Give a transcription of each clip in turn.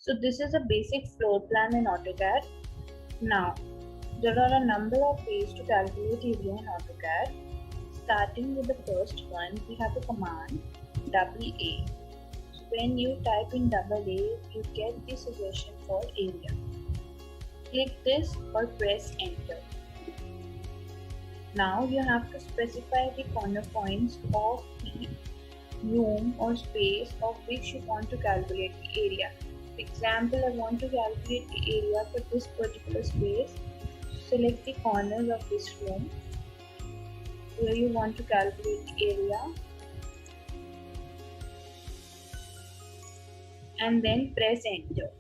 So this is a basic floor plan in AutoCAD. Now, there are a number of ways to calculate area in AutoCAD. Starting with the first one, we have the command AA. So when you type in AA, you get the suggestion for area. Click this or press enter. Now you have to specify the corner points of the room or space of which you want to calculate the area. For example, I want to calculate the area for this particular space. Select the corners of this room where you want to calculate the area and then press enter.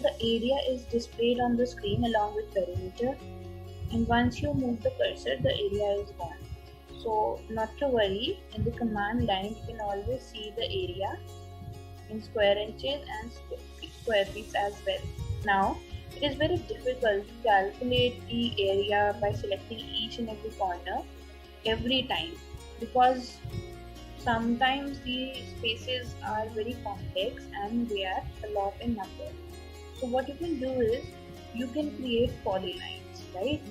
The area is displayed on the screen along with perimeter, and once you move the cursor, the area is gone. So not to worry, in the command line you can always see the area in square inches and square feet as well. Now it is very difficult to calculate the area by selecting each and every corner every time, because sometimes the spaces are very complex and they are a lot in number. So what you can do is you can create polylines, right?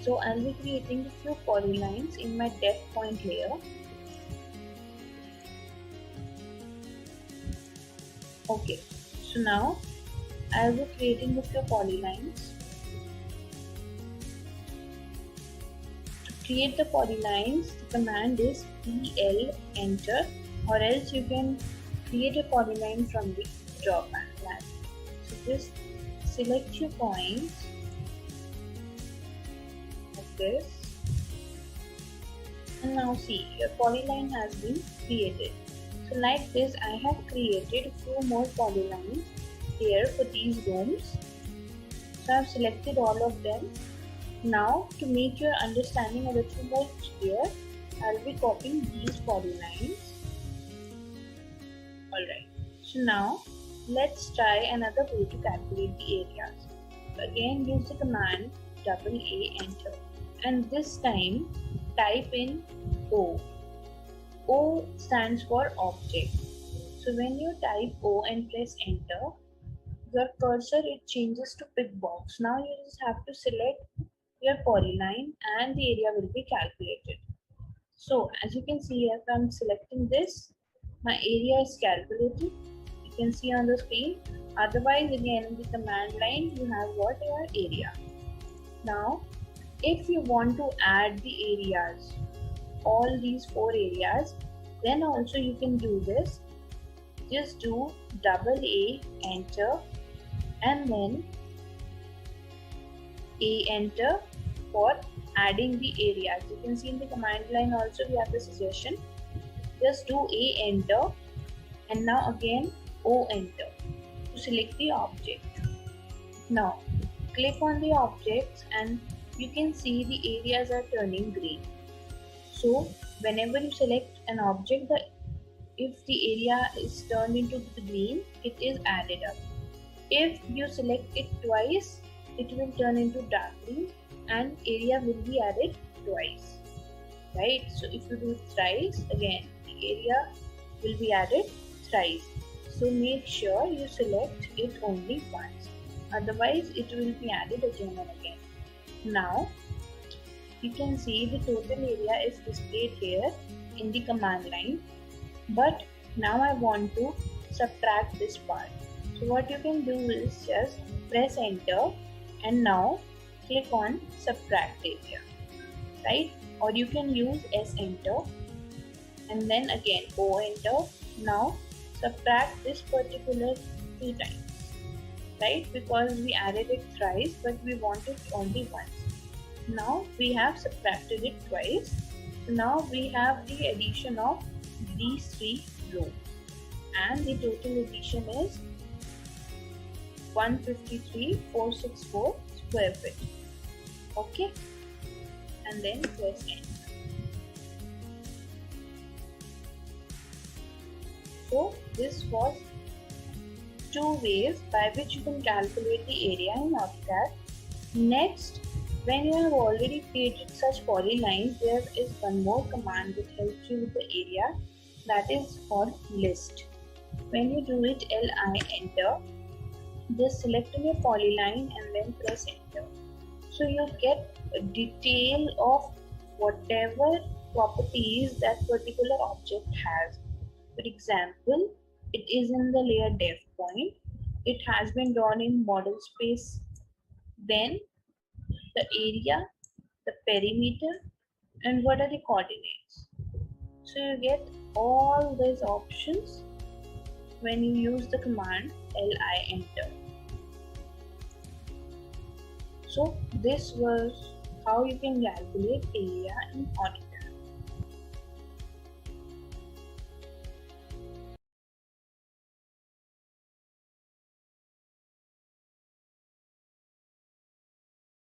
So I'll be creating a few polylines in my depth point layer. Okay, so now I'll be creating a few polylines. To create the polylines, the command is PL enter, or else you can create a polyline from the draw plan. So just select your points like this, and now see your polyline has been created. So like this, I have created a few more polylines here for these rooms. So I have selected all of them. Now to make your understanding a little more clear, I'll be copying these polylines. Alright, so now let's try another way to calculate the areas. So again, use the command AA enter, and this time type in O. O stands for object. So when you type O and press enter, your cursor it changes to big box. Now you just have to select your polyline and the area will be calculated. So as you can see, if I'm selecting this, my area is calculated. You can see on the screen. Otherwise, again in the command line you have what your area. Now if you want to add the areas, all these 4 areas, then also you can do this. Just do AA enter and then A enter for adding the areas. You can see in the command line also we have the suggestion. Just do A enter and now again O enter to select the object. Now click on the objects and you can see the areas are turning green. So whenever you select an object, if the area is turned into the green, it is added up. If you select it twice, it will turn into dark green and area will be added twice, right? So if you do it thrice, again the area will be added thrice. So make sure you select it only once, otherwise it will be added again and again. Now you can see the total area is displayed here in the command line, but now I want to subtract this part. So what you can do is just press enter and now click on subtract area, right? Or you can use S enter and then again O enter. Now subtract this particular 2 times, right? Because we added it thrice but we want it only once. Now we have subtracted it twice. So now we have the addition of these 3 rows and the total addition is 153,464 square feet. Okay, and then press enter. So this was 2 ways by which you can calculate the area in AutoCAD. Next, when you have already created such polylines, there is one more command that helps you with the area, that is for list. When you do it li enter, just select on your polyline and then press enter. So you get a detail of whatever properties that particular object has. For example, it is in the layer dev point, it has been drawn in model space, then the area, the perimeter, and what are the coordinates. So you get all these options when you use the command li enter. So this was how you can calculate area in AutoCAD.